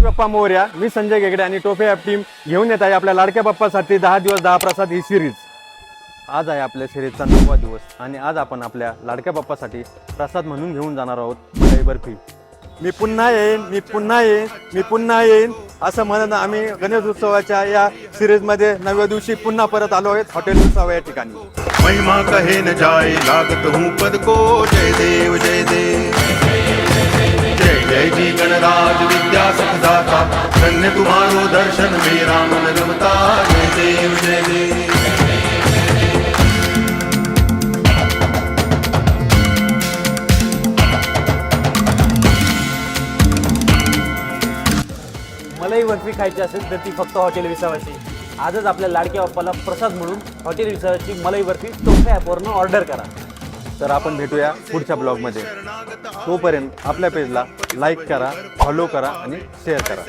गणपती बाप्पा मोरया. मी संजय गेगडे आणि टोफे app team घेऊन येत आहे आपल्या लाडक्या बाप्पासाठी 10 दिवस 10 प्रसाद ही सिरीज. आज आहे आपल्या सिरीजचा 9वा दिवस आणि आज आपण आपल्या लाडक्या बाप्पासाठी प्रसाद म्हणून घेऊन जाणार आहोत मलाई बर्फी. मी पुन्हा येईन, मी पुन्हा येईन, मी पुन्हा येईन असं म्हणत आम्ही गणेश उत्सवाच्या या सिरीजमध्ये 9व्या दिवशी पुन्हा परत आलो आहेत हॉटेल उत्सव या ठिकाणी. महिमा कहे न जाए लागत हूँ पद को. जय देव जय देव जय जय जी गणराज विद्या सखदाता. धन्य तुम्हारो दर्शन मेरा मन रमता. जय देव जय देव. मलाई बर्फी खायची असेल तर ती फक्त हॉटेल विसावाची. आजच आपल्या लाडक्या बाप्पाला प्रसाद म्हणून हॉटेल विसावाची मलाई बर्फी टोफे ॲपवरनं ऑर्डर करा. तर आपण भेटूया पुढच्या ब्लॉगमध्ये. तोपर्यंत आपल्या पेजला लाईक करा, फॉलो करा आणि शेअर करा.